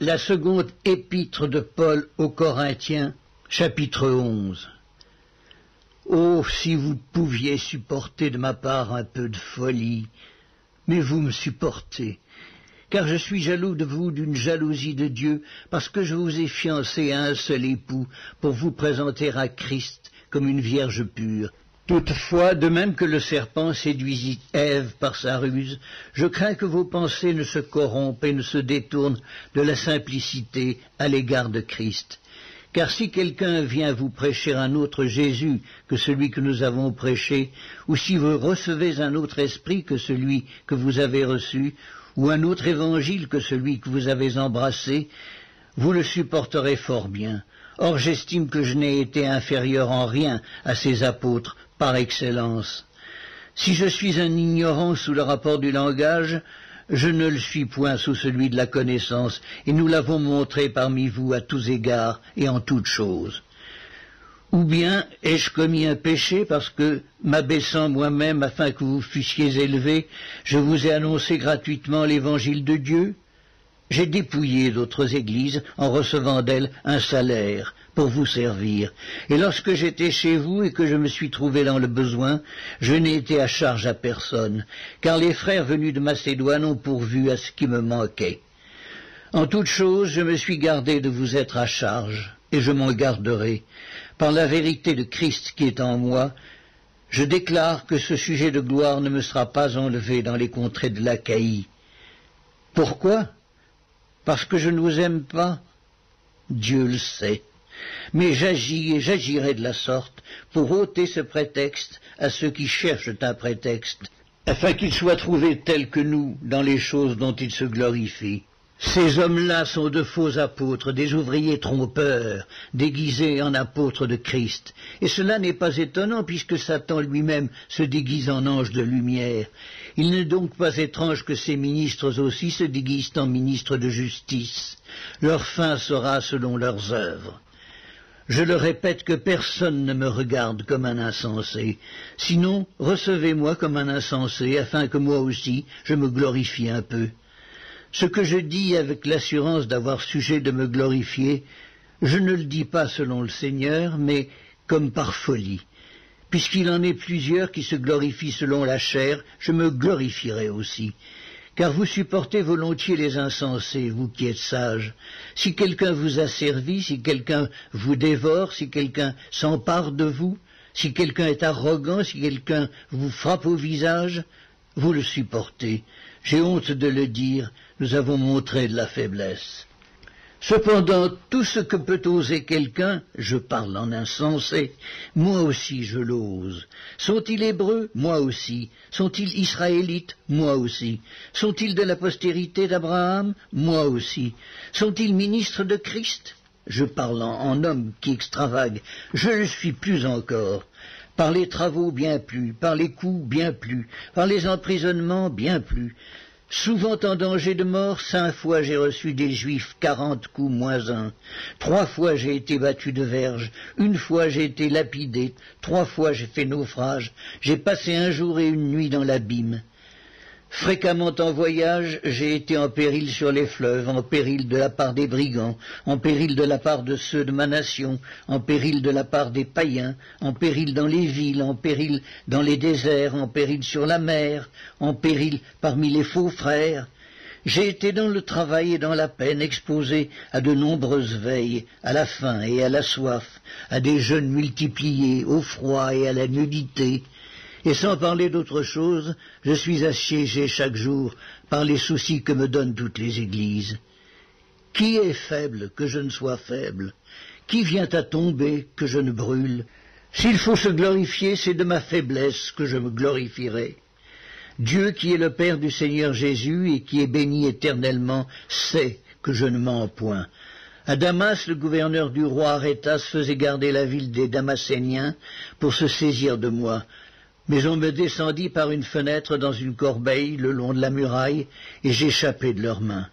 La seconde épître de Paul aux Corinthiens, chapitre 11. Oh, si vous pouviez supporter de ma part un peu de folie, mais vous me supportez, car je suis jaloux de vous d'une jalousie de Dieu, parce que je vous ai fiancé à un seul époux, pour vous présenter à Christ comme une vierge pure. Toutefois, de même que le serpent séduisit Ève par sa ruse, je crains que vos pensées ne se corrompent et ne se détournent de la simplicité à l'égard de Christ. Car si quelqu'un vient vous prêcher un autre Jésus que celui que nous avons prêché, ou si vous recevez un autre esprit que celui que vous avez reçu, ou un autre évangile que celui que vous avez embrassé, vous le supporterez fort bien. Or j'estime que je n'ai été inférieur en rien à ces apôtres par excellence. Si je suis un ignorant sous le rapport du langage, je ne le suis point sous celui de la connaissance, et nous l'avons montré parmi vous à tous égards et en toutes choses. Ou bien ai-je commis un péché parce que, m'abaissant moi-même afin que vous fussiez élevés, je vous ai annoncé gratuitement l'évangile de Dieu? J'ai dépouillé d'autres églises en recevant d'elles un salaire pour vous servir. Et lorsque j'étais chez vous et que je me suis trouvé dans le besoin, je n'ai été à charge à personne, car les frères venus de Macédoine ont pourvu à ce qui me manquait. En toute chose, je me suis gardé de vous être à charge, et je m'en garderai. Par la vérité de Christ qui est en moi, je déclare que ce sujet de gloire ne me sera pas enlevé dans les contrées de l'Achaïe. Pourquoi? Parce que je ne vous aime pas? Dieu le sait. Mais j'agis et j'agirai de la sorte pour ôter ce prétexte à ceux qui cherchent un prétexte, afin qu'ils soient trouvés tels que nous dans les choses dont ils se glorifient. Ces hommes-là sont de faux apôtres, des ouvriers trompeurs, déguisés en apôtres de Christ. Et cela n'est pas étonnant, puisque Satan lui-même se déguise en ange de lumière. Il n'est donc pas étrange que ces ministres aussi se déguisent en ministres de justice. Leur fin sera selon leurs œuvres. Je le répète que personne ne me regarde comme un insensé. Sinon, recevez-moi comme un insensé, afin que moi aussi je me glorifie un peu. Ce que je dis avec l'assurance d'avoir sujet de me glorifier, je ne le dis pas selon le Seigneur, mais comme par folie. Puisqu'il en est plusieurs qui se glorifient selon la chair, je me glorifierai aussi. Car vous supportez volontiers les insensés, vous qui êtes sages. Si quelqu'un vous asservit, si quelqu'un vous dévore, si quelqu'un s'empare de vous, si quelqu'un est arrogant, si quelqu'un vous frappe au visage, vous le supportez. J'ai honte de le dire, nous avons montré de la faiblesse. Cependant, tout ce que peut oser quelqu'un, je parle en insensé, moi aussi je l'ose. Sont-ils hébreux? Moi aussi. Sont-ils israélites? Moi aussi. Sont-ils de la postérité d'Abraham? Moi aussi. Sont-ils ministres de Christ? Je parle en homme qui extravague, je le suis plus encore. Par les travaux bien plus, par les coups bien plus, par les emprisonnements bien plus. Souvent en danger de mort, 5 fois j'ai reçu des Juifs 40 coups moins 1. 3 fois j'ai été battu de verge, 1 fois j'ai été lapidé, 3 fois j'ai fait naufrage, j'ai passé 1 jour et 1 nuit dans l'abîme. Fréquemment en voyage, j'ai été en péril sur les fleuves, en péril de la part des brigands, en péril de la part de ceux de ma nation, en péril de la part des païens, en péril dans les villes, en péril dans les déserts, en péril sur la mer, en péril parmi les faux frères. J'ai été dans le travail et dans la peine, exposé à de nombreuses veilles, à la faim et à la soif, à des jeûnes multipliés, au froid et à la nudité. Et sans parler d'autre chose, je suis assiégé chaque jour par les soucis que me donnent toutes les églises. Qui est faible que je ne sois faible? Qui vient à tomber que je ne brûle? S'il faut se glorifier, c'est de ma faiblesse que je me glorifierai. Dieu qui est le Père du Seigneur Jésus et qui est béni éternellement sait que je ne mens point. À Damas, le gouverneur du roi Arétas faisait garder la ville des Damascéniens pour se saisir de moi. Mais on me descendit par une fenêtre dans une corbeille le long de la muraille, et j'échappai de leurs mains.